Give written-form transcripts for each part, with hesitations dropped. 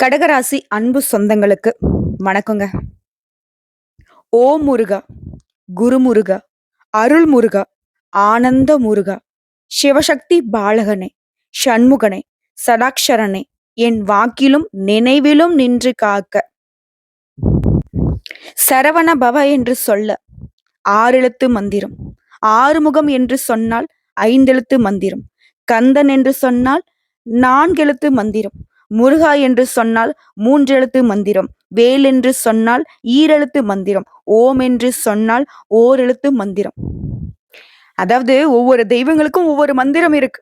கடகராசி அன்பு சொந்தங்களுக்கு வணக்கங்க. ஓம் முருகா, குரு முருகா, அருள் முருகா, ஆனந்த முருகா, சிவசக்தி பாலகனே, சண்முகனே, சடாக்ஷரனே, என் வாக்கிலும் நினைவிலும் நின்று காக்க. சரவண பவ என்று சொல்ல ஆறெழுத்து மந்திரம், ஆறுமுகம் என்று சொன்னால் ஐந்தெழுத்து மந்திரம், கந்தன் என்று சொன்னால் நான்கெழுத்து மந்திரம், முருகா என்று சொன்னால் மூன்றெழுத்து மந்திரம், வேல் என்று சொன்னால் ஈரெழுத்து மந்திரம், ஓம் என்று சொன்னால் ஓரெழுத்து மந்திரம். அதாவது ஒவ்வொரு தெய்வங்களுக்கும் ஒவ்வொரு மந்திரம் இருக்கு.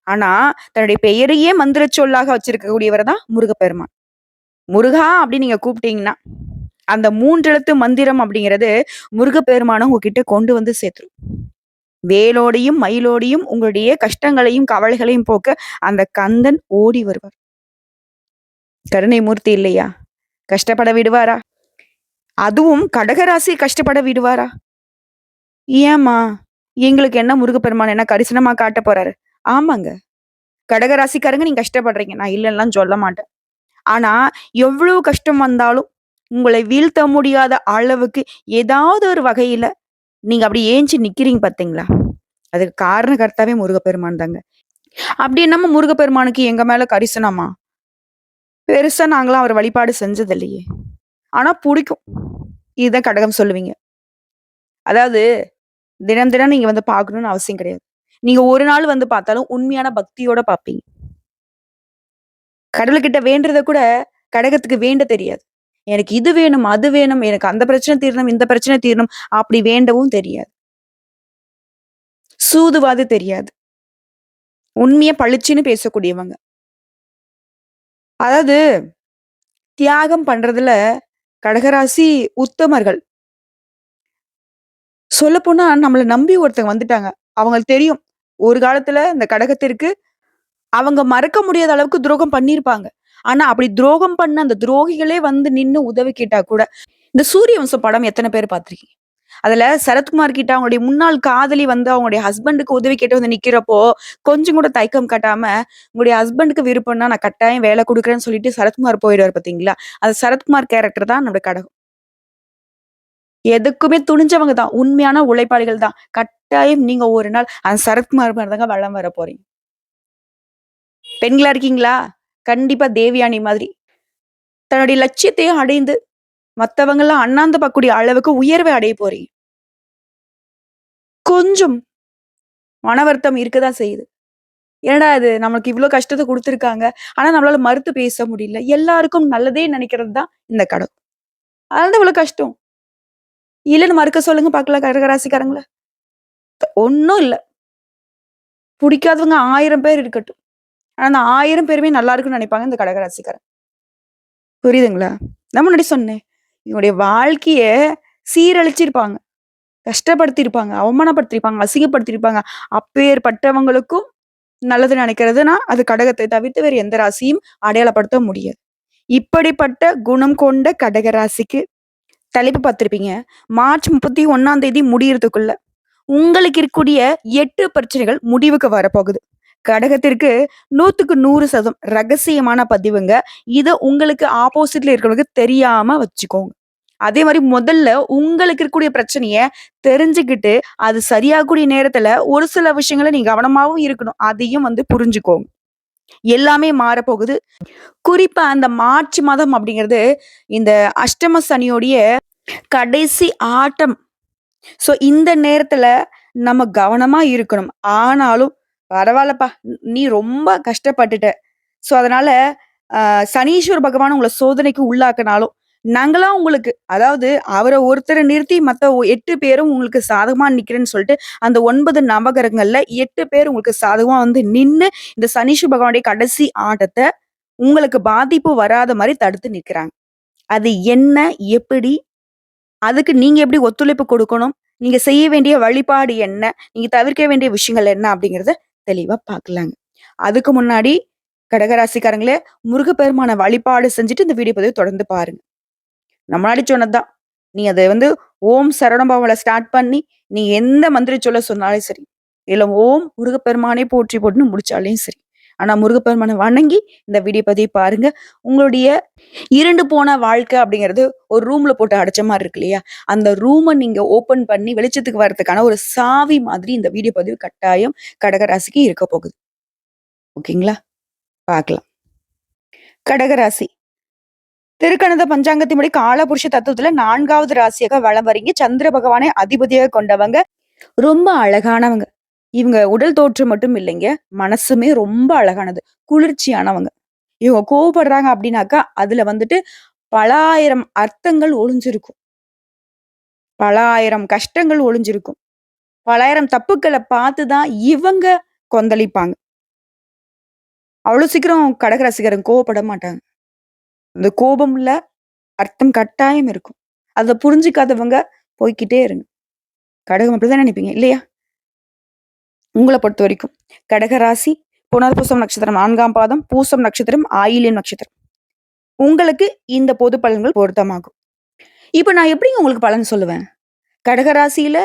ஆனா தன்னுடைய பெயரையே மந்திர சொல்லாக வச்சிருக்கக்கூடியவர் தான் முருகப்பெருமான். முருகா அப்படின்னு நீங்க கூப்பிட்டீங்கன்னா அந்த மூன்றெழுத்து மந்திரம் அப்படிங்கிறது முருகப்பெருமானும் உங்ககிட்ட கொண்டு வந்து சேர்த்துரும். வேலோடையும் மயிலோடையும் உங்களுடைய கஷ்டங்களையும் கவலைகளையும் போக்க அந்த கந்தன் ஓடி வருவார். கருணை மூர்த்தி இல்லையா? கஷ்டப்பட விடுவாரா? அதுவும் கடகராசி கஷ்டப்பட விடுவாரா? ஏம்மா, எங்களுக்கு என்ன முருகப்பெருமான் என்ன கரிசனமா காட்ட போறாரு? ஆமாங்க, கடகராசிக்காரங்க நீங்க கஷ்டப்படுறீங்க, நான் இல்லைன்னுலாம் சொல்ல மாட்டேன். ஆனா எவ்வளவு கஷ்டம் வந்தாலும் உங்களை வீழ்த்த முடியாத அளவுக்கு ஏதாவது ஒரு வகையில நீங்க அப்படி ஏஞ்சி நிக்கிறீங்க பாத்தீங்களா? அதுக்கு காரணகர்த்தாவே முருகப்பெருமான் தாங்க. அப்படி என்னமோ முருகப்பெருமானுக்கு எங்க மேல கரிசனமா? பெருசா நாங்களாம் அவர் வழிபாடு செஞ்சது இல்லையே. ஆனா புடிக்கும். இதுதான் கடகம் சொல்லுவீங்க. அதாவது தினம் தினம் நீங்க வந்து பார்க்கணும்னு அவசியம் கிடையாது. நீங்க ஒரு நாள் வந்து பார்த்தாலும் உண்மையான பக்தியோட பார்ப்பீங்க. கடவுள்கிட்ட வேண்டுறத கூட கடகத்துக்கு வேண்ட தெரியாது. எனக்கு இது வேணும், அது வேணும், எனக்கு அந்த பிரச்சனை தீரணும், இந்த பிரச்சனை தீரணும் அப்படி வேண்டவும் தெரியாது. சூதுவாது தெரியாது. உண்மைய பளிச்சுன்னு பேசக்கூடியவங்க. அதாவது தியாகம் பண்றதுல கடகராசி உத்தமர்கள். சொல்லப்போனா நம்மள நம்பி ஒருத்தங்க வந்துட்டாங்க. அவங்களுக்கு தெரியும். ஒரு காலத்துல இந்த கடகத்திற்கு அவங்க மறக்க முடியாத அளவுக்கு துரோகம் பண்ணியிருப்பாங்க. ஆனா அப்படி துரோகம் பண்ண அந்த துரோகிகளே வந்து நின்னு உதவி கேட்டா கூட இந்த சூரிய வம்சம் படம் எத்தன பேர் பார்த்திருக்கீங்க? அதுல சரத்குமார் கிட்ட அவங்களுடைய முன்னாள் காதலி வந்து அவங்களுடைய ஹஸ்பண்டுக்கு உதவி கேட்டு வந்து நிக்கிறப்போ, கொஞ்சம் கூட தயக்கம் காட்டாம, உங்களுடைய ஹஸ்பண்டுக்கு விருப்பம்னா நான் கட்டாயம் வேலை குடுக்குறேன்னு சொல்லிட்டு சரத்குமார் போயிடுவாரு பார்த்தீங்களா? அது சரத்குமார் கேரக்டர் தான் நம்முடைய கடகம். எதுக்குமே துணிஞ்சவங்க தான். உண்மையான உழைப்பாளிகள் தான். கட்டாயம் நீங்க ஒரு நாள் அந்த சரத்குமார் மாரி தாங்க வலம் வர போறீங்க. பெண்களா இருக்கீங்களா? கண்டிப்பா தேவயானி மாதிரி. தன்னுடைய லட்சியத்தையும் அடைந்து, மத்தவங்கலாம் அண்ணாந்து பார்க்கக்கூடிய அளவுக்கு உயர்வை அடைய போறீங்க. கொஞ்சம் மன வருத்தம் இருக்கதான் செய்யுது. என்னடா இது நமக்கு இவ்ளோ கஷ்டத்த குடுத்துருக்காங்க. ஆனா நம்மளால மறுத்து பேச முடியல. எல்லாருக்கும் நல்லதே நினைக்கிறது தான் இந்த கடவுள். அதனால தான் இவ்ளோ கஷ்டம். இல்லன்னு மறுக்க சொல்லுங்க பார்க்கலாம் கடகராசிக்காரங்கள. ஒண்ணும் இல்ல. புடிக்காதவங்க 1000 பேர் இருக்கட்டும். ஆனா அந்த 1000 பேருமே நல்லா இருக்குன்னு நினைப்பாங்க இந்த கடகராசிக்காரங்க. புரியுதுங்களா? நான் முன்னாடி சொன்னேன். இவங்களுடைய வாழ்க்கைய சீரழிச்சிருப்பாங்க. கஷ்டப்படுத்தியிருப்பாங்க, அவமானப்படுத்தியிருப்பாங்க, அசிங்கப்படுத்தியிருப்பாங்க. அப்பேற்பட்டவங்களுக்கும் நல்லது நினைக்கிறதுனா, அது கடகத்தை தவிர்த்து வேறு எந்த ராசியும் அடையாளப்படுத்த முடியாது. இப்படிப்பட்ட குணம் கொண்ட கடக ராசிக்கு தலைப்பு பார்த்திருப்பீங்க. மார்ச் 31ஆம் தேதி முடியறதுக்குள்ள உங்களுக்கு இருக்கக்கூடிய 8 பிரச்சனைகள் முடிவுக்கு வரப்போகுது. கடகத்திற்கு 100க்கு 100% ரகசியமான பதிவுங்க. இத உங்களுக்கு ஆப்போசிட்ல இருக்கிறவங்களுக்கு தெரியாம வச்சுக்கோங்க. அதே மாரி முதல்ல உங்களுக்கு இருக்கக்கூடிய பிரச்சனைய தெரிஞ்சுக்கிட்டு, அது சரியாகக்கூடிய நேரத்துல ஒரு சில விஷயங்கள நீங்க கவனமாவும் இருக்கணும். அதையும் வந்து புரிஞ்சுக்கோங்க. எல்லாமே மாறப்போகுது. குறிப்பா அந்த மார்ச் மாதம் அப்படிங்கிறது, இந்த அஷ்டம சனியோடைய கடைசி ஆட்டம். ஸோ இந்த நேரத்துல நம்ம கவனமா இருக்கணும். ஆனாலும் பரவால்லப்பா, நீ ரொம்ப கஷ்டப்பட்டுட்ட. ஸோ அதனால சனீஸ்வர பகவான் உங்கள சோதனைக்கு உள்ளாக்குனாலும், நாங்களா உங்களுக்கு அதாவது அவர ஒருத்தர நிறுத்தி மத்த 8 பேரும் உங்களுக்கு சாதகமா நிக்கிறேன்னு சொல்லிட்டு, அந்த 9 நவகிரகங்கள்ல 8 பேர் உங்களுக்கு சாதகமா வந்து நின்னு, இந்த சனீஸ்வர பகவானுடைய கடைசி ஆட்டத்த உங்களுக்கு பாதிப்பு வராத மாரி தடுத்து நிக்கிறாங்க. அது என்ன? எப்படி? அதுக்கு நீங்க எப்படி ஒத்துழைப்பு கொடுக்கணும்? நீங்க செய்ய வேண்டிய வழிபாடு என்ன? நீங்க தவிர்க்க வேண்டிய விஷயங்கள் என்ன? அப்படிங்கிறத தெளிவா பார்க்கலாங்க. அதுக்கு முன்னாடி கடகராசிக்காரங்களே, முருகப்பெருமான வழிபாடு செஞ்சுட்டு இந்த வீடியோ பதிவ தொடர்ந்து பாருங்க. நான் முன்னாடி சொன்னது தான். நீ அத வந்து ஓம் சரவணபவன்ல ஸ்டார்ட் பண்ணி, நீ எந்த மந்திர சொல்ல சொன்னாலும் சரி. இல்ல ஓம் முருகப்பெருமானே போற்றி போட்டுன்னு முடிச்சாலும் சரி. ஆனா முருகப்பெருமானை வணங்கி இந்த வீடியோ பதிவை பாருங்க. உங்களுடைய இருண்டு போன வாழ்க்கை அப்படிங்கிறது ஒரு ரூம்ல போட்டு அடைச்ச மாதிரி இருக்கு இல்லையா? அந்த ரூமை நீங்க ஓபன் பண்ணி வெளிச்சத்துக்கு வர்றதுக்கான ஒரு சாவி மாதிரி இந்த வீடியோ பதிவு கட்டாயம் கடகராசிக்கு இருக்க போகுது. ஓகேங்களா? பார்க்கலாம். கடகராசி திருக்கணித பஞ்சாங்கத்தின்படி காலபுருஷ தத்துவத்துல 4வது ராசியாக வலம் வரீங்க. சந்திர பகவானை அதிபதியாக கொண்டவங்க. ரொம்ப அழகானவங்க. இவங்க உடல் தோற்றம் மட்டும் இல்லைங்க. மனசுமே ரொம்ப அழகானது. குளிர்ச்சியானவங்க. இவங்க கோவப்படுறாங்க அப்படின்னாக்கா, அதுல வந்துட்டு பல ஆயிரம் அர்த்தங்கள் ஒளிஞ்சிருக்கும். பல ஆயிரம் கஷ்டங்கள் ஒளிஞ்சிருக்கும். பலாயிரம் தப்புக்கள பார்த்து தான் இவங்க கொந்தளிப்பாங்க. அவ்வளவு சீக்கிரம் கடகராசிக்காரங்க கோவப்பட மாட்டாங்க. அந்த கோபம்ல அர்த்தம் கட்டாயம் இருக்கும். அத புரிஞ்சுக்காதவங்க போய்க்கிட்டே இருங்க. கடகம் அப்படிதான் நினைப்பீங்க இல்லையா? உங்கள பொறுத்தவரைக்கும் கடகராசி புனர்பூசம் நட்சத்திரம் 4ஆம் பாதம், பூசம் நட்சத்திரம், ஆயில்யம் நட்சத்திரம். உங்களுக்கு இந்த பொது பலன்கள் பொருத்தமாகும். இப்ப நான் எப்படிங்க உங்களுக்கு பலன் சொல்லுவேன்? கடகராசியில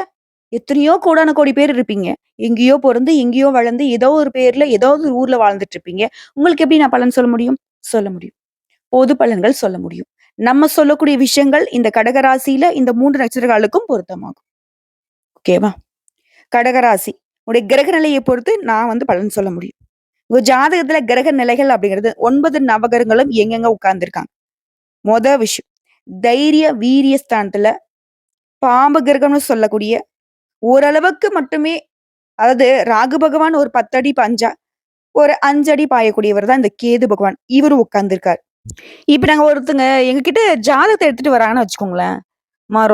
எத்தனையோ கோடான கோடி பேர் இருப்பீங்க. எங்கேயோ பொறந்து, எங்கேயோ வளர்ந்து, ஏதோ ஒரு பேர்ல, ஏதோ ஒரு ஊர்ல வாழ்ந்துட்டு இருப்பீங்க. உங்களுக்கு எப்படி நான் பலன் சொல்ல முடியும்? சொல்ல முடியும். பொது பலன்கள் சொல்ல முடியும். நம்ம சொல்லக்கூடிய விஷயங்கள் இந்த கடகராசியில இந்த 3 நட்சத்திரங்களுக்கும் பொருத்தமாகும். ஓகேவா? கடகராசி உடைய கிரக நிலையை பொறுத்து நான் வந்து பலன் சொல்ல முடியும். உங்க ஜாதகத்துல கிரக நிலைகள் அப்படிங்கிறது 9 நவகிரகங்களும் எங்கெங்க உட்கார்ந்துருக்காங்க. மொத விஷயம் தைரிய வீரிய ஸ்தானத்துல பாம்பு கிரகம்னு சொல்லக்கூடிய ஓரளவுக்கு மட்டுமே, அதாவது ராகு பகவான் ஒரு 10 அடி பாஞ்சா ஒரு 5 அடி பாயக்கூடியவர் தான் இந்த கேது பகவான். இவரு உட்கார்ந்துருக்காரு. இப்ப நாங்க ஒருத்தங்க எங்ககிட்ட ஜாதகத்த எடுத்துட்டு வராங்கன்னு வச்சுக்கோங்களேன்.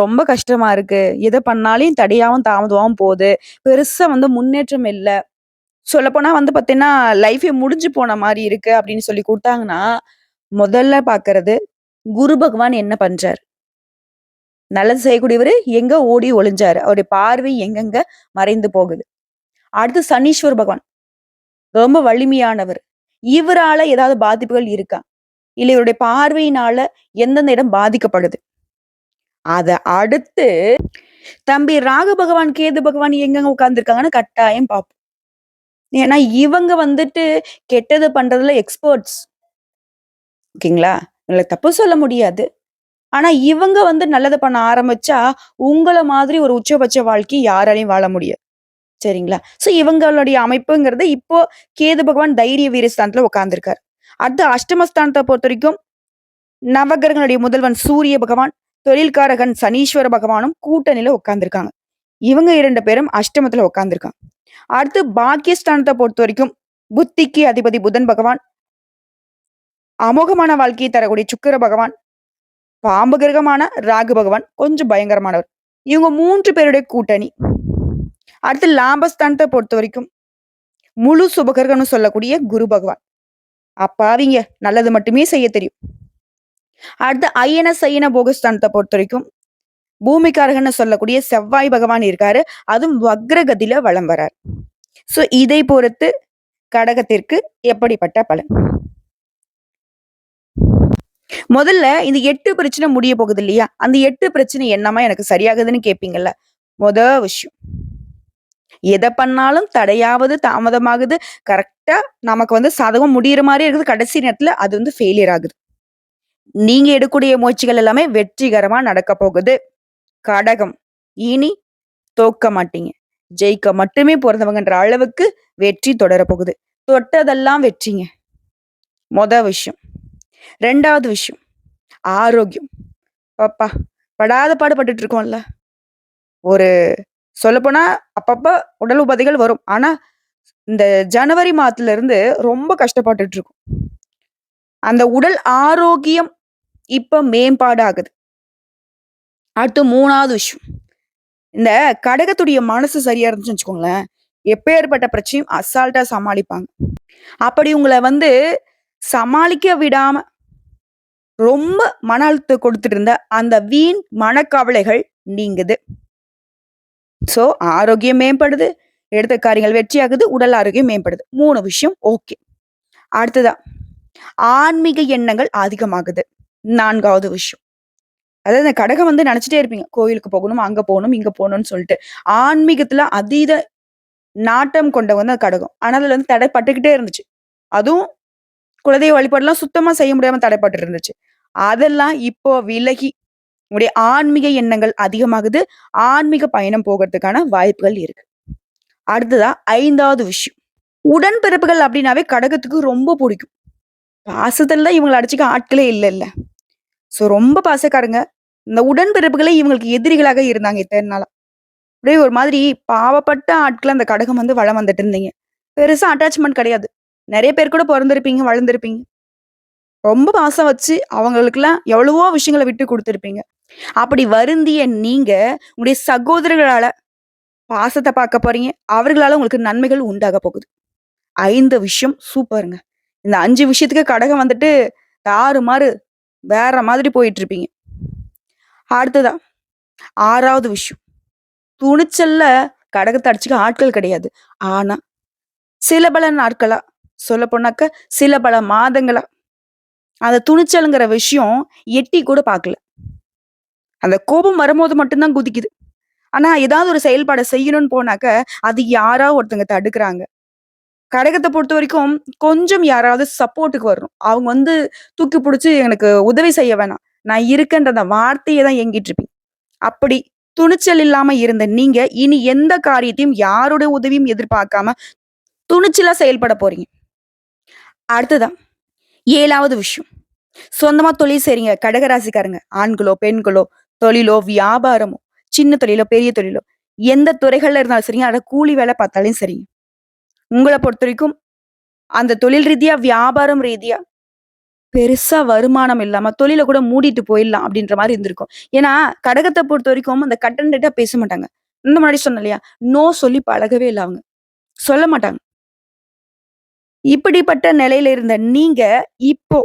ரொம்ப கஷ்டமா இருக்கு. எத பண்ணாலும் தடையாவும், தாமதமாவும் போகுது. பெருசா வந்து முன்னேற்றம் இல்ல. சொல்லப்போனா வந்து பார்த்தீங்கன்னா, லைஃபே முடிஞ்சு போன மாரி இருக்கு அப்படின்னு சொல்லி குடுத்தாங்கன்னா, முதல்ல பார்க்கறது குரு பகவான் என்ன பண்றாரு? நல்லது செய்யக்கூடியவரு எங்க ஓடி ஒளிஞ்சாரு? அவருடைய பார்வை எங்கெங்க மறைந்து போகுது? அடுத்து சனீஸ்வர பகவான். ரொம்ப வலிமையானவர். இவரால ஏதாவது பாதிப்புகள் இருக்கா? இல்ல இவருடைய பார்வையினால எந்தெந்த இடம் பாதிக்கப்படுது? அத அடுத்து தம்பி ராகு பகவான், கேது பகவான் எங்கெங்க உட்கார்ந்துருக்காங்கன்னு கட்டாயம் பார்ப்போம். ஏன்னா இவங்க வந்துட்டு கெட்டது பண்றதுல எக்ஸ்பர்ட்ஸ். ஓகேங்களா? இவங்கள தப்பு சொல்ல முடியாது. ஆனா இவங்க வந்து நல்லது பண்ண ஆரம்பிச்சா, உங்கள மாதிரி ஒரு உச்சபட்ச வாழ்க்கை யாராலயும் வாழ முடியாது. சரிங்களா? சோ இவங்களுடைய அமைப்புங்கிறது இப்போ கேது பகவான் தைரிய வீரஸ்தானத்துல உட்கார்ந்திருக்காரு. அடுத்து அஷ்டமஸ்தானத்த பொறுத்தவரைக்கும் நவகிரகங்களுடைய முதல்வன் சூரிய பகவான், தொழில்காரகன் சனீஸ்வர பகவானும் கூட்டணியில உட்கார்ந்திருக்காங்க. இவங்க 2 பேரும் அஷ்டமத்துல உட்கார்ந்திருக்காங்க. அடுத்து பாக்கியஸ்தானத்த பொறுத்தவரைக்கும் புத்திக்கு அதிபதி புதன் பகவான், அமோகமான வாழ்க்கையை தரக்கூடிய சுக்கிர பகவான், பாம்பு கிரகமான ராகு பகவான் கொஞ்சம் பயங்கரமானவர். இவங்க 3 பேருடைய கூட்டணி. அடுத்து லாபஸ்தானத்தை பொறுத்த வரைக்கும் முழு சுபகிரகம்னு சொல்லக்கூடிய குரு பகவான். அப்பாவிங்க நல்லது மட்டுமே செய்ய தெரியும். அடுத்து ஐயன சையன போகஸ்தானத்தை பொறுத்த வரைக்கும் பூமிக்காரகன்னு சொல்லக்கூடிய செவ்வாய் பகவான் இருக்காரு. அதுவும் வக்ரகதியில வலம் வரார். சோ இதை பொறுத்து கடகத்திற்கு எப்படிப்பட்ட பலன்? முதல்ல இந்த 8 பிரச்சனை முடிய போகுது இல்லையா? அந்த 8 பிரச்சனை என்னமா எனக்கு சரியாகுதுன்னு கேட்பீங்கல்ல. மொத விஷயம் எத பண்ணாலும் தடையாவது, தாமதமாகுது. கரெக்ட்டா நமக்கு வந்து சாதகம் முடியிற மாரி இருக்குது. கடைசி நேரத்துல அது வந்து ஃபெயிலியர் ஆகுது. நீங்க எடுக்கக்கூடிய முயற்சிகள் எல்லாமே வெற்றிகரமா நடக்க போகுது. கடகம் இனி தோக்க மாட்டீங்க. ஜெயிக்க மட்டுமே பொறந்தவங்கன்ற அளவுக்கு வெற்றி தொடர போகுது. தொட்டதெல்லாம் வெற்றிங்க. மொத விஷயம். 2வது விஷயம் ஆரோக்கியம். அப்பா படாத பாடு பட்டுட்டு இருக்கோம்ல. ஒரு சொல்லப்போனா அப்பப்ப உடல் உபாதைகள் வரும். ஆனா இந்த ஜனவரி மாதத்துல இருந்து ரொம்ப கஷ்டப்பட்டுட்டு இருக்கோம். அந்த உடல் ஆரோக்கியம் இப்ப மேம்பாடு ஆகுது. அடுத்து 3வது விஷயம். இந்த கடகத்துடைய மனசு சரியா இருந்துச்சுன்னு வச்சுக்கோங்களேன். எப்பேற்பட்ட பிரச்சனையும் அசால்ட்டா சமாளிப்பாங்க. அப்படி உங்கள வந்து சமாளிக்க விடாம ரொம்ப மன அழுத்தம் கொடுத்துட்டு இருந்த அந்த வீண் மனக்கவலைகள் நீங்குது. சோ ஆரோக்கியம் மேம்படுது. எடுத்த காரியங்கள் வெற்றியாகுது. உடல் ஆரோக்கியம் மேம்படுது. 3 விஷயம் ஓகே. அடுத்ததா ஆன்மீக எண்ணங்கள் அதிகமாகுது. 4வது விஷயம். அதாவது இந்த கடகம் வந்து நினைச்சிட்டே இருப்பீங்க. கோயிலுக்கு போகணும், அங்க போகணும், இங்க போகணும்னு சொல்லிட்டு. ஆன்மீகத்துல அதீத நாட்டம் கொண்டவங்க தான் கடகம். ஆனா அதுல வந்து தடைப்பட்டுக்கிட்டே இருந்துச்சு. அதுவும் குலதெய்வ வழிபாடுலாம் சுத்தமா செய்ய முடியாம தடைப்பட்டு இருந்துச்சு. அதெல்லாம் இப்போ விலகி உங்களுடைய ஆன்மீக எண்ணங்கள் அதிகமாகுது. ஆன்மீக பயணம் போகறதுக்கான வாய்ப்புகள் இருக்கு. அடுத்ததா 5வது விஷயம். உடன்பிறப்புகள் அப்படின்னாவே கடகத்துக்கு ரொம்ப புடிக்கும். பாசத்துல தான் இவங்கள அடிச்சுக்க ஆட்களே இல்லல்ல. ரொம்ப பாசக்காரங்க. இந்த உடன்பிறப்புகளே இவங்களுக்கு எதிரிகளாக இருந்தாங்க இத்தன நாளா. அப்படியே ஒரு மாதிரி பாவப்பட்ட ஆட்கள அந்த கடகம் வந்து வலம் வந்துட்டு இருந்தீங்க. பெருசா அட்டாச்மென்ட் கிடையாது. நெறைய பேர் கூட பொறந்திருப்பீங்க, வளர்ந்திருப்பீங்க. ரொம்ப பாசம் வச்சு அவங்களுக்கெல்லாம் எவ்வளவோ விஷயங்கள விட்டு குடுத்திருப்பீங்க. அப்படி வருந்திய நீங்க, உங்களுடைய சகோதரர்களால பாசத்த பார்க்க போறீங்க. அவர்களால உங்களுக்கு நன்மைகள் உண்டாக போகுது. 5 விஷயம் சூப்பர்ங்க. இந்த 5 விஷயத்துக்கு கடகம் வந்துட்டு தாறுமாறு வேற மாதிரி போயிட்டுருப்பீங்க. அடுத்ததா 6வது விஷயம். துணிச்சல்ல கடகத்த அடிச்சுக்க ஆட்கள் கிடையாது. ஆனா, சில பல நாட்களா, சொல்லப்போனாக்க சில பல மாதங்களா, அந்த துணிச்சல்ங்கிற விஷயம் எட்டி கூட பார்க்கல. அந்த கோபம் வரும்போது மட்டும் தான் குதிக்குது. ஆனா, ஏதாவது ஒரு செயல்பாட செய்யணும்னு போனாக்க, அது யாரா ஒருத்தங்க தடுக்குறாங்க. கடகத்த பொறுத்தவரைக்கும் கொஞ்சம் யாராவது சப்போர்ட்டுக்கு வரணும். அவங்க வந்து தூக்கி புடிச்சு எனக்கு உதவி செய்ய வேணாம். நான் இருக்கேன்ற அந்த வார்த்தைய தான் ஏங்கிட்டு இருப்பீங்க. அப்படி துணிச்சல் இல்லாம இருந்த நீங்க, இனி எந்த காரியத்தையும் யாருடைய உதவியும் எதிர்பார்க்காம துணிச்சலா செயல்பட போறீங்க. அடுத்ததா 7வது விஷயம். சொந்தமா தொழில் செய்றீங்க கடகராசிக்காரங்க. ஆண்களோ, பெண்களோ, தொழிலோ, வியாபாரமோ, சின்ன தொழிலோ, பெரிய தொழிலோ, எந்த துறைகள்ல இருந்தாலும் சரிங்க, அத கூலி வேலை பார்த்தாலும் சரிங்க. உங்கள பொறுத்தவரைக்கும் அந்த தொழில் ரீதியா, வியாபாரம் ரீதியா பெருசா வருமானம் இல்லாம தொழில கூட மூடிட்டு போயிடலாம் அப்படின்ற மாரி இருந்திருக்கும். ஏன்னா, கடகத்த பொறுத்தவரைக்கும் அந்த கட் அண்ட் ரைட்டா பேச மாட்டாங்க. இந்த முன்னாடி சொன்னேன் இல்லையா? நோ சொல்லி பழகவே இல்ல அவங்க. சொல்ல மாட்டாங்க. இப்படிப்பட்ட நிலையில இருந்த நீங்க, இப்போ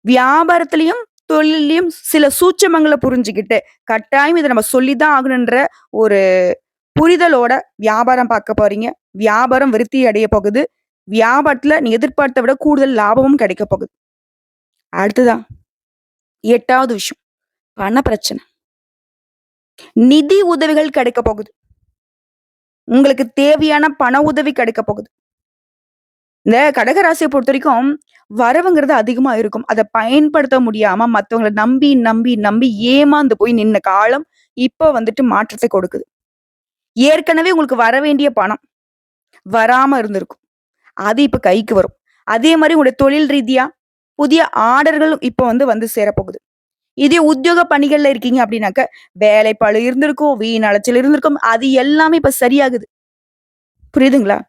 வியாபாரத்திலயும், தொழில்லயும் சில சூட்சமங்கள புரிஞ்சுகிட்டு, கட்டாயம் இத நம்ம சொல்லி தான் ஆகணுன்ற ஒரு புரிதலோட வியாபாரம் பார்க்க போறீங்க. வியாபாரம் விருத்தி அடைய போகுது. வியாபாரத்துல நீ எதிர்பார்த்த விட கூடுதல் லாபமும் கிடைக்க போகுது. அடுத்ததா 8வது விஷயம். பண பிரச்சனை. நிதி உதவிகள் கிடைக்க போகுது. உங்களுக்கு தேவையான பண உதவி கிடைக்க போகுது. இந்த கடகராசிய பொறுத்தவரைக்கும் வரவுங்கிறது அதிகமா இருக்கும். அத பயன்படுத்த முடியாம மத்தவங்கள நம்பி, நம்பி, நம்பி ஏமாந்து போய் நின்ன காலம் இப்ப வந்துட்டு மாற்றத்த கொடுக்குது. ஏற்கனவே உங்களுக்கு வர வேண்டிய பணம் வராம இருந்திருக்கும். அது இப்ப கைக்கு வரும். அதே மாரி உங்களுடைய தொழில் ரீதியா புதிய ஆர்டர்கள் இப்ப வந்து சேரப்போகுது. இதே உத்தியோக பணிகள்ல இருக்கீங்க அப்படின்னாக்க, வேலைப்பளு இருந்திருக்கும், வீண் அலைச்சல் இருந்திருக்கும். அது எல்லாமே இப்ப சரியாகுது. புரியுதுங்களா?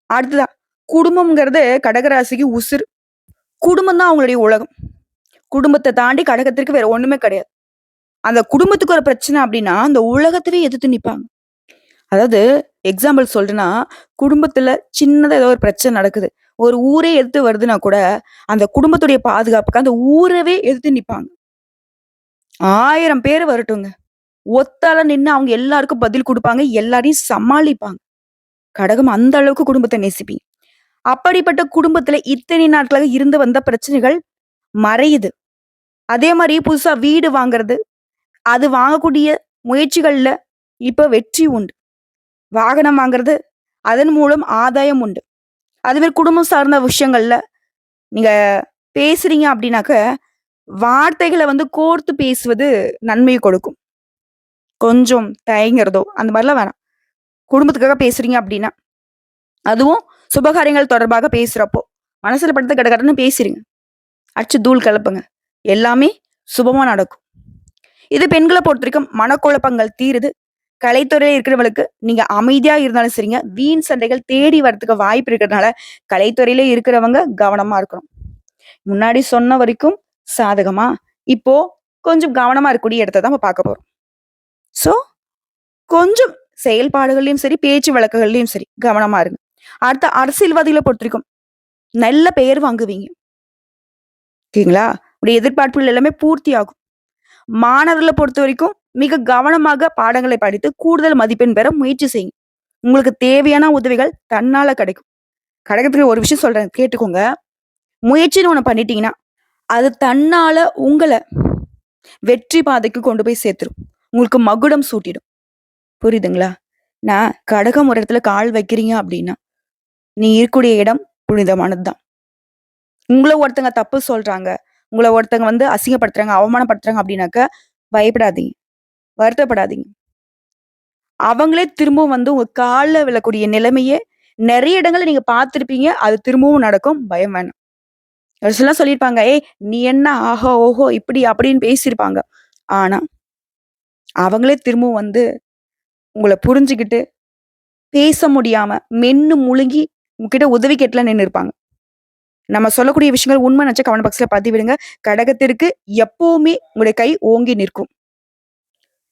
அடுத்ததா குடும்பம்ங்கிறது கடகராசிக்கு உசுரு. குடும்பம் தான் அவங்களுடைய உலகம். குடும்பத்த தாண்டி கடகத்திற்கு வேற ஒண்ணுமே கிடையாது. அந்த குடும்பத்துக்கு ஒரு பிரச்சனை அப்படின்னா, அந்த உலகத்தவே எதிர்த்து நிப்பாங்க. அதாவது எக்ஸாம்பிள் சொல்றேன்னா, குடும்பத்துல சின்னதா ஏதோ ஒரு பிரச்சனை நடக்குது. ஒரு ஊரே எதிர்த்து வருதுன்னா கூட, அந்த குடும்பத்துடைய பாதுகாப்புக்கு அந்த ஊரவே எதிர்த்து நிப்பாங்க. 1000 பேரு வரட்டுங்க. ஒத்தாளா நின்னு அவங்க எல்லாருக்கும் பதில் குடுப்பாங்க. எல்லாரையும் சமாளிப்பாங்க. கடகம் அந்த அளவுக்கு குடும்பத்த நேசிப்பீங்க. அப்படிப்பட்ட குடும்பத்துல இத்தனை நாட்களாக இருந்து வந்த பிரச்சனைகள் மறையுது. அதே மாரி புதுசா வீடு வாங்குறது, அது வாங்கக்கூடிய முயற்சிகள்ல இப்ப வெற்றி உண்டு. வாகனம் வாங்குறது, அதன் மூலம் ஆதாயம் உண்டு. அதுமாரி குடும்பம் சார்ந்த விஷயங்கள்ல நீங்க பேசுறீங்க அப்படின்னாக்க, வார்த்தைகள வந்து கோர்த்து பேசுவது நன்மைய கொடுக்கும். கொஞ்சம் தயங்குறதோ, அந்த மாரிலாம் வேணாம். குடும்பத்துக்காக பேசுறீங்க அப்படின்னா, அதுவும் சுபகாரியங்கள் தொடர்பாக பேசுறப்போ, மனசுல பட்டத கடகடன்னு பேசிருங்க. அடிச்சு தூள் கெளப்புங்க. எல்லாமே சுபமா நடக்கும். இது பெண்கள பொறுத்தவரைக்கும் மனக்குழப்பங்கள் தீருது. கலைத்துறையில இருக்கிறவங்களுக்கு நீங்க அமைதியா இருந்தாலும் சரிங்க, வீண் சண்டைகள் தேடி வரதுக்கு வாய்ப்பு இருக்கிறதுனால, கலைத்துறையில இருக்கிறவங்க கவனமா இருக்கணும். முன்னாடி சொன்ன வரைக்கும் சாதகமா, இப்போ கொஞ்சம் கவனமா இருக்கக்கூடிய இடத்த தான் நம்ம பார்க்க போறோம். ஸோ, கொஞ்சம் செயல்பாடுகள்லயும் சரி, பேச்சு வழக்குகள்லயும் சரி கவனமா இருங்க. அடுத்த அரசியல்வாதிகள பொறுத்தவரைக்கும் நல்ல பெயர் வாங்குவீங்க. ஓகேங்களா? உடைய எதிர்பார்ப்புகள் எல்லாமே பூர்த்தி ஆகும். மாணவர்கள பொறுத்தவரைக்கும் மிக கவனமாக பாடங்களை படித்து கூடுதல் மதிப்பெண் பெற முயற்சி செய்யுங்க. உங்களுக்கு தேவையான உதவிகள் தன்னால கிடைக்கும். கடகத்துல ஒரு விஷயம் சொல்றேன் கேட்டுக்கோங்க. முயற்சின்னு ஒண்ணு பண்ணிட்டீங்கன்னா, அது தன்னால உங்கள வெற்றி பாதைக்கு கொண்டு போய் சேர்த்துரும். உங்களுக்கு மகுடம் சூட்டிடும். புரியுதுங்களா? நான் கடகம் ஒரு இடத்துல கால் வைக்கிறீங்க அப்படின்னா, நீ இருக்கக்கூடிய இடம் புனிதமானது தான். உங்கள ஒருத்தங்க தப்பு சொல்றாங்க. உங்கள ஒருத்தங்க அசிங்கப்படுத்துறாங்க, அவமானப்படுத்துறாங்க அப்டின்னாக்க, பயப்படாதீங்க. வருத்தப்படாதீங்க. அவங்களே திரும்பவும் உங்க கால்ல விழக்கூடிய நிலைமைய நெறைய இடங்கள்ல நீங்க பார்த்திருப்பீங்க. அது திரும்பவும் நடக்கும். பயம் வேணாம். ஒரு சிலர் சொல்லியிருப்பாங்க, "ஏய்! நீ என்ன ஆஹா, ஓஹோ! இப்படி அப்படின்னு பேசியிருப்பாங்க." ஆனா, அவங்களே திரும்பவும் உங்கள புரிஞ்சுகிட்டு, பேச முடியாம, மென்னு முழுங்கி உங்ககிட்ட உதவி கேட்டுலாம் நின்னுருப்பாங்க. நம்ம சொல்லக்கூடிய விஷயங்கள் உண்மை நெனச்சா கமெண்ட் பாக்ஸ்ல பதிவிடுங்க. கடகத்திற்கு எப்பவுமே உங்களுடைய கை ஓங்கி நிற்கும்.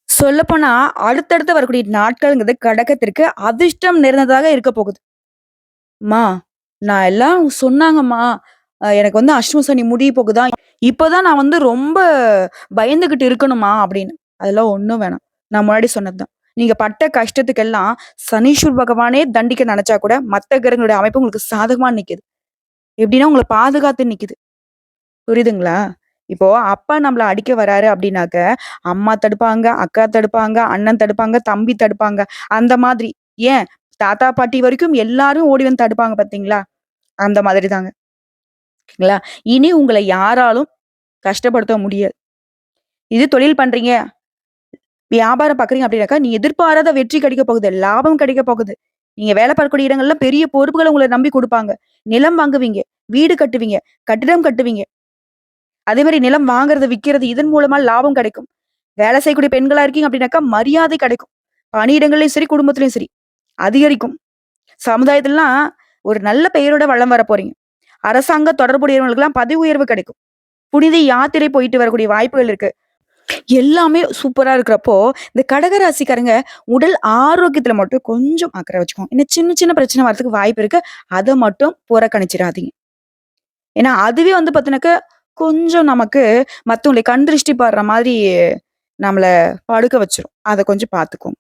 சொல்லப்போனா, அடுத்தடுத்து வரக்கூடிய நாட்கள்ங்கிறது கடகத்திற்கு அதிர்ஷ்டம் நிறைந்ததாக இருக்க போகுது. "அம்மா, நான் எல்லாம் சொன்னாங்கம்மா. எனக்கு அஷ்டம சனி முடிய போகுதா, இப்பதான் நான் ரொம்ப பயந்துகிட்டு இருக்கணுமா?" அப்படின்னு. அதெல்லாம் ஒண்ணும் வேணாம். நான் முன்னாடி சொன்னது தான். நீங்க பட்ட கஷ்டத்துக்கெல்லாம் சனீஸ்வர பகவானே தண்டிக்க நெனச்சா கூட, மத்த கிரகங்களுடைய அமைப்பு உங்களுக்கு சாதகமா நிக்குது. எப்படின்னா, உங்கள பாதுகாத்து நிக்குது. புரியுதுங்களா? இப்போ அப்பா நம்மள அடிக்க வராரு அப்படின்னாக்க, அம்மா தடுப்பாங்க, அக்கா தடுப்பாங்க, அண்ணன் தடுப்பாங்க, தம்பி தடுப்பாங்க. அந்த மாதிரி. ஏன் தாத்தா, பாட்டி வரைக்கும் எல்லாரும் ஓடி வந்து தடுப்பாங்க பார்த்தீங்களா? அந்த மாதிரி தாங்க. ங்களா? இனி உங்கள யாராலும் கஷ்டப்படுத்த முடியாது. இது தொழில் பண்றீங்க, வியாபாரம் பார்க்குறீங்க அப்படின்னாக்கா, நீ எதிர்பாராத வெற்றி கிடைக்க போகுது. லாபம் கிடைக்க போகுது. நீங்க வேலை பார்க்கக்கூடிய இடங்கள்ல பெரிய பொறுப்புகள உங்கள நம்பி குடுப்பாங்க. நிலம் வாங்குவீங்க, வீடு கட்டுவீங்க, கட்டிடம் கட்டுவீங்க. அதே மாரி நிலம் வாங்குறது, விக்கிறது இதன் மூலமா லாபம் கிடைக்கும். வேலை செய்யக்கூடிய பெண்களா இருக்கீங்க அப்படின்னாக்கா, மரியாதை கிடைக்கும். பணியிடங்கள்லயும் சரி, குடும்பத்திலயும் சரி அதிகரிக்கும். சமுதாயத்திலலாம் ஒரு நல்ல பெயரோட வலம் வரப் போறீங்க. அரசாங்க தொடர்புடையவங்களுக்கெல்லாம் பதவி உயர்வு கிடைக்கும். புனித யாத்திரை போயிட்டு வரக்கூடிய வாய்ப்புகள் இருக்கு. எல்லாமே சூப்பரா இருக்கிறப்போ, இந்த கடக ராசிக்காரங்க உடல் ஆரோக்கியத்துல மட்டும் கொஞ்சம் அக்கறை வச்சுக்கோங்க. இன்னும் சின்ன சின்ன பிரச்சனை வரதுக்கு வாய்ப்பு இருக்கு. அத மட்டும் புறக்கணிச்சிராதீங்க. ஏன்னா, அதுவே பாத்தீங்கன்னாக்க, கொஞ்சம் நமக்கு மத்தவங்களை கண் திருஷ்டி படுற மாதிரி நம்மள படுக்க வச்சுரும். அத கொஞ்சம் பாத்துக்கோங்க.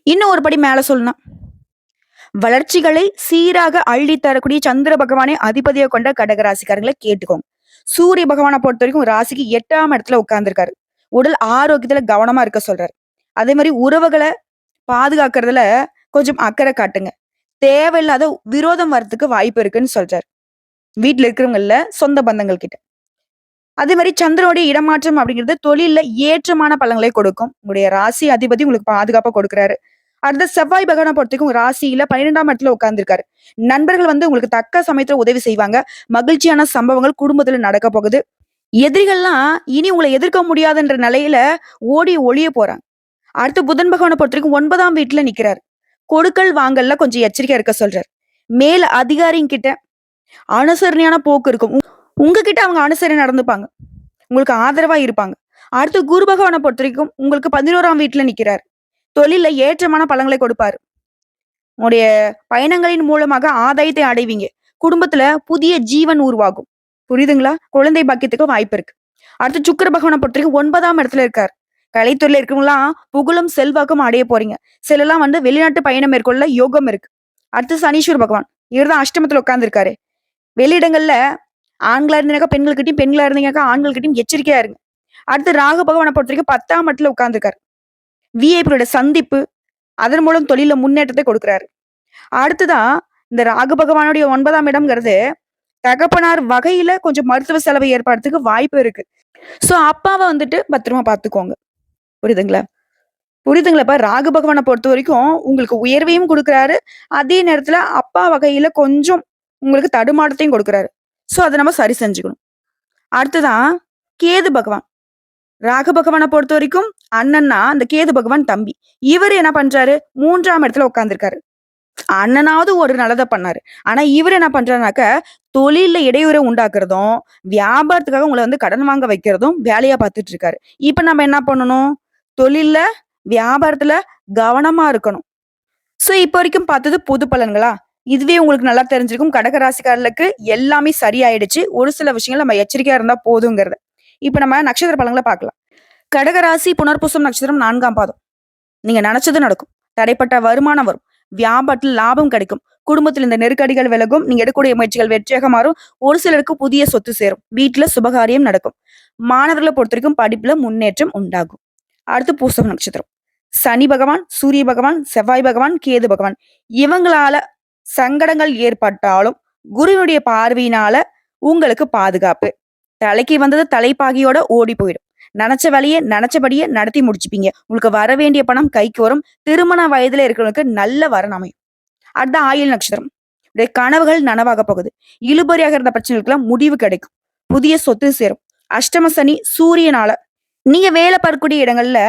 இன்னும் ஒரு படி மேல சொல்லணும்னா, வளர்ச்சிகளை சீராக அள்ளி தரக்கூடிய சந்திர பகவானை அதிபதியா கொண்ட கடக ராசிக்காரங்கள கேட்டுக்கோங்க. சூரிய பகவான பொறுத்தவரைக்கும் ராசிக்கு 8ஆம் இடத்துல உட்கார்ந்திருக்காரு. உடல் ஆரோக்கியத்துல கவனமா இருக்க சொல்றாரு. அதே மாரி உறவுகள பாதுகாக்கிறதுல கொஞ்சம் அக்கறை காட்டுங்க. தேவையில்லாத விரோதம் வரதுக்கு வாய்ப்பு இருக்குன்னு சொல்றாரு. வீட்ல இருக்கிறவங்கள்ல சொந்த பந்தங்கள் கிட்ட. அதே மாரி சந்திரனுடைய இடமாற்றம் அப்படிங்கிறது தொழில்ல ஏற்றமான பலன்களை கொடுக்கும். உங்களுடைய ராசி அதிபதி உங்களுக்கு பாதுகாப்பா கொடுக்குறாரு. அடுத்து செவ்வாய் பகவான பொறுத்தவரைக்கும் ராசியில 12ஆம் இடத்துல உட்கார்ந்திருக்காரு. நண்பர்கள் உங்களுக்கு தக்க சமயத்துல உதவி செய்வாங்க. மகிழ்ச்சியான சம்பவங்கள் குடும்பத்துல நடக்க போகுது. எதிரிகள்லாம் இனி உங்கள எதிர்க்க முடியாதுன்ற நிலையில ஓடி ஒளிய போறாங்க. அடுத்து புதன் பகவான பொறுத்தவரைக்கும் 9ஆம் வீட்ல நிக்கிறாரு. கொடுக்கல் வாங்கல்ல கொஞ்சம் எச்சரிக்கையா இருக்க சொல்றாரு. மேல் அதிகாரிங்கிட்ட அனுசரணையான போக்கு இருக்கும். உங்ககிட்ட அவங்க அனுசரணை நடந்துப்பாங்க. உங்களுக்கு ஆதரவா இருப்பாங்க. அடுத்து குரு பகவான பொறுத்தவரைக்கும் உங்களுக்கு 11ஆம் வீட்ல நிக்கிறாரு. தொழில்ல ஏற்றமான பலன்களை கொடுப்பாரு. உங்களுடைய பயணங்களின் மூலமாக ஆதாயத்தை அடைவீங்க. குடும்பத்துல புதிய ஜீவன் உருவாகும். புரியுதுங்களா? குழந்தை பாக்கியத்துக்கு வாய்ப்பு இருக்கு. அடுத்து சுக்கிர பகவான பொறுத்தவரைக்கும் 9ஆம் இடத்துல இருக்காரு. கலைத்துறையில இருக்கவங்கலாம் புகழும், செல்வாக்கும் அடைய போறீங்க. சிலர்லாம் வெளிநாட்டு பயணம் மேற்கொள்ள யோகம் இருக்கு. அடுத்து சனீஸ்வர பகவான். இவர் தான் அஷ்டமத்துல உட்கார்ந்திருக்காரு. வெளியிடங்கள்ல ஆண்களா இருந்தீங்கனாக்கா பெண்கள்கிட்டயும், பெண்களா இருந்தீங்கனாக்கா ஆண்கள்கிட்டயும் எச்சரிக்கையா இருங்க. அடுத்து ராகு பகவான பொறுத்தவரைக்கும் 10ஆம் இடத்துல உட்கார்ந்திருக்காரு. விஐபியோட சந்திப்பு, அதன் மூலம் தொழில்ல முன்னேற்றத்தை கொடுக்கிறாரு. அடுத்ததா இந்த ராகு பகவானுடைய 9ஆம் இடம்ங்கிறது, தகப்பனார் வகையில கொஞ்சம் மருத்துவ செலவு ஏற்படுறதுக்கு வாய்ப்பு இருக்கு. சோ அப்பாவ பத்திரமா பார்த்துக்கோங்க. புரியுதுங்களா? புரியுதுங்களா? இப்ப ராகு பகவான பொறுத்தவரைக்கும் உங்களுக்கு உயர்வையும் குடுக்குறாரு. அதே நேரத்துல அப்பா வகையில கொஞ்சம் உங்களுக்கு தடுமாற்றத்தையும் கொடுக்குறாரு. சோ அத நம்ம சரி செஞ்சுக்கணும். அடுத்ததான் கேது பகவான். ராகு பகவான பொறுத்தவரைக்கும் அண்ணன்னா, அந்த கேது பகவான் தம்பி. இவரு என்ன பண்றாரு? 3ஆம் இடத்துல உட்கார்ந்திருக்காரு. அண்ணனாவது ஒரு நல்லத பண்ணாரு. ஆனா இவரு என்ன பண்றாருனாக்க, தொழில்ல இடையூற உண்டாக்குறதும், வியாபாரத்துக்காக உங்கள கடன் வாங்க வைக்கிறதும் வேலையா பார்த்துட்டு இருக்காரு. இப்ப நம்ம என்ன பண்ணணும்? தொழில்ல, வியாபாரத்துல கவனமா இருக்கணும். சோ இப்ப வரைக்கும் பார்த்தது பொது பலன்களா? இதுவே உங்களுக்கு நல்லா தெரிஞ்சிருக்கும். கடக ராசிக்காரர்களுக்கு எல்லாமே சரியாயிடுச்சு. ஒரு சில விஷயங்கள் நம்ம எச்சரிக்கையா இருந்தா போதுங்கிறது. இப்ப நம்ம நட்சத்திர பலன்கள பார்க்கலாம். கடக ராசி புனர்பூசம் நட்சத்திரம் 4ஆம் பாதம். நீங்க நெனச்சது நடக்கும். தடைப்பட்ட வருமானம் வரும். வியாபாரத்துல லாபம் கிடைக்கும். குடும்பத்துல இந்த நெருக்கடிகள் விலகும். நீங்க எடுக்கக்கூடிய முயற்சிகள் வெற்றியாக மாறும். ஒரு சிலருக்கு புதிய சொத்து சேரும். வீட்ல சுபகாரியம் நடக்கும். மாணவர்கள பொறுத்தவரைக்கும் படிப்புல முன்னேற்றம் உண்டாகும். அடுத்து பூசம் நட்சத்திரம். சனி பகவான், சூரிய பகவான், செவ்வாய் பகவான், கேது பகவான் இவங்களால சங்கடங்கள் ஏற்பட்டாலும் குருவினுடைய பார்வையினால உங்களுக்கு பாதுகாப்பு. தலைக்கு வந்தது தலைப்பாகியோட ஓடி போயிடும். நினைச்ச வேலையை நினைச்சபடியே நடத்தி முடிச்சுப்பீங்க. உங்களுக்கு வர வேண்டிய பணம் கைக்கு வரும். திருமண வயதுல இருக்கிறவங்களுக்கு நல்ல வரன் அமையும். அடுத்த ஆயுள் நட்சத்திரம். உடைய கனவுகள் நனவாக போகுது. இழுபறியாக இருந்த பிரச்சனைகளுக்கெல்லாம் முடிவு கிடைக்கும். புதிய சொத்து சேரும். அஷ்டம சனி சூரியனால நீங்க வேலை பார்க்கக்கூடிய இடங்கள்ல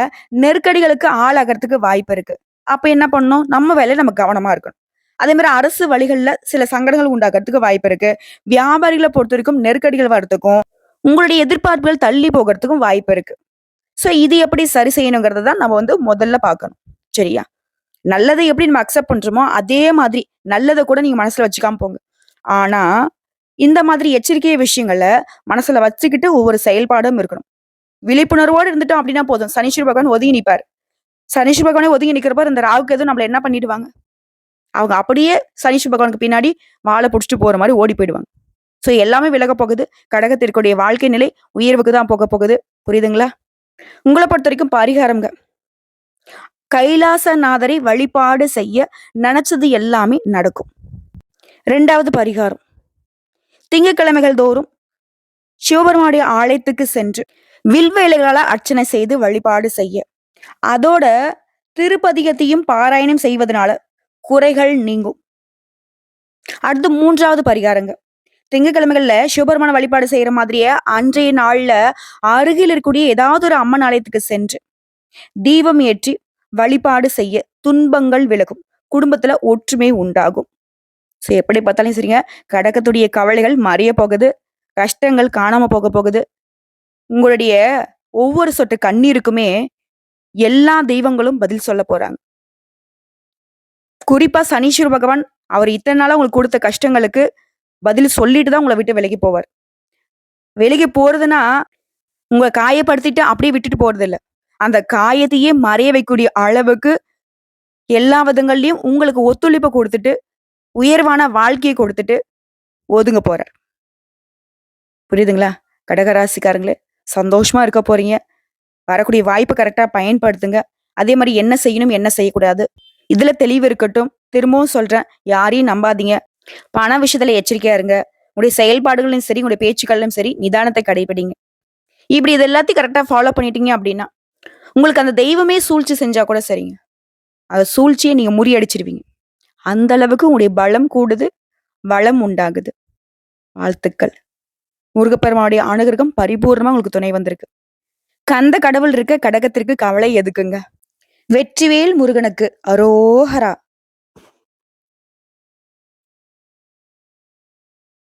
நெருக்கடிகளுக்கு ஆளாகிறதுக்கு வாய்ப்பு இருக்கு. அப்ப என்ன பண்ணணும்? நம்ம வேலையில நம்ம கவனமா இருக்கணும். அதே மாதிரி அரசு வழிகள்ல சில சங்கடங்கள் உண்டாகிறதுக்கு வாய்ப்பு இருக்கு. வியாபாரிகளை பொறுத்த வரைக்கும் நெருக்கடிகள் வர்றதுக்கும், உங்களுடைய எதிர்பார்ப்புகள் தள்ளி போகிறதுக்கும் வாய்ப்பு இருக்கு. சோ இது எப்படி சரி செய்யணுங்கிறத தான் நம்ம முதல்ல பார்க்கணும். சரியா? நல்லதை எப்படி நம்ம அக்செப்ட் பண்றோமோ, அதே மாதிரி நல்லத கூட நீங்க மனசுல வச்சுக்காம போங்க. ஆனா, இந்த மாதிரி எச்சரிக்கை விஷயங்கள மனசுல வச்சுக்கிட்டு ஒவ்வொரு செயல்பாடும் இருக்கணும். விழிப்புணர்வோடு இருந்துட்டோம் அப்படின்னா போதும். சனீஸ்வர பகவான் ஒதுங்கி நிப்பாரு. சனீஸ்வர பகவானே ஒதுங்கி நிக்கிறப்ப இந்த ராகு கேது நம்மள என்ன பண்ணிடுவாங்க? அவங்க அப்படியே சனீஸ்வர பகவானுக்கு பின்னாடி வாழ புடிச்சிட்டு போற மாரி ஓடி போயிடுவாங்க. சோ எல்லாமே விலக போகுது. கடகத்திற்குடைய வாழ்க்கை நிலை உயர்வுக்கு தான் போக போகுது. புரியுதுங்களா? உங்கள பொறுத்தவரைக்கும் பரிகாரம்ங்க. கைலாசநாதரை வழிபாடு செய்ய நினைச்சது எல்லாமே நடக்கும். 2வது பரிகாரம். திங்கட்கிழமைகள் தோறும் சிவபெருமானுடைய ஆலயத்துக்கு சென்று வில்வ இலைகளால அர்ச்சனை செய்து வழிபாடு செய்ய. அதோட திருப்பதிகத்தையும் பாராயணம் செய்வதனால குறைகள் நீங்கும். அடுத்து 3வது பரிகாரங்க. திங்கட்கிழமைகள்ல சிவபெருமான வழிபாடு செய்யற மாதிரியே அன்றைய நாள்ல அருகில் இருக்கக்கூடிய ஏதாவது ஒரு அம்மன் ஆலயத்துக்கு சென்று தீபம் ஏற்றி வழிபாடு செய்ய துன்பங்கள் விலகும். குடும்பத்துல ஒற்றுமை உண்டாகும். சோ எப்படி பார்த்தாலும் சரிங்க, கடகத்துடைய கவலைகள் மறைய போகுது. கஷ்டங்கள் காணாம போக போகுது. உங்களுடைய ஒவ்வொரு சொட்டு கண்ணீருக்குமே எல்லா தெய்வங்களும் பதில் சொல்ல போறாங்க. குறிப்பா சனீஸ்வர பகவான் அவர் இத்தனை நாளா உங்களுக்கு கொடுத்த கஷ்டங்களுக்கு பதில் சொல்லிட்டு தான் உங்களை விட்டு விலகி போவார். விலகி போறதுன்னா உங்களை காயப்படுத்திட்டு அப்படியே விட்டுட்டு போறது இல்ல. அந்த காயத்தையே மறைய வைக்கக்கூடிய அளவுக்கு எல்லா விதங்கள்லயும் உங்களுக்கு ஒத்துழைப்பு கொடுத்துட்டு உயர்வான வாழ்க்கையை கொடுத்துட்டு ஒதுங்க போறார். புரியுதுங்களா? கடகராசிக்காரங்களே, சந்தோஷமா இருக்க போறீங்க. வரக்கூடிய வாய்ப்பு கரெக்டா பயன்படுத்துங்க. அதே மாதிரி என்ன செய்யணும், என்ன செய்யக்கூடாது, இதுல தெளிவு இருக்கட்டும். திரும்பவும் சொல்றேன், யாரையும் நம்பாதீங்க. பண விஷயத்துல எச்சரிக்கையா இருங்க. உங்களுடைய செயல்பாடுகளும் சரி, உங்களுடைய பேச்சுக்களிலும் சரி, நிதானத்தை கடைபிடிங்க. இப்படி இது எல்லாத்தையும் கரெக்டா ஃபாலோ பண்ணிட்டீங்க அப்படின்னா, உங்களுக்கு அந்த தெய்வமே சூழ்ச்சி செஞ்சா கூட சரிங்க. அந்த சூழ்ச்சியை நீங்க முறியடிச்சிருவீங்க. அந்த அளவுக்கு உங்களுடைய பலம் கூடுது, வளம் உண்டாகுது. வாழ்த்துக்கள். முருகப்பெருமானுடைய அனுகிரகம் பரிபூர்ணமா உங்களுக்கு துணை வந்திருக்கு. கந்த கடவுள் இருக்க கடகத்திற்கு கவலை எதுக்குங்க? வெற்றிவேல் முருகனுக்கு அரோஹரா.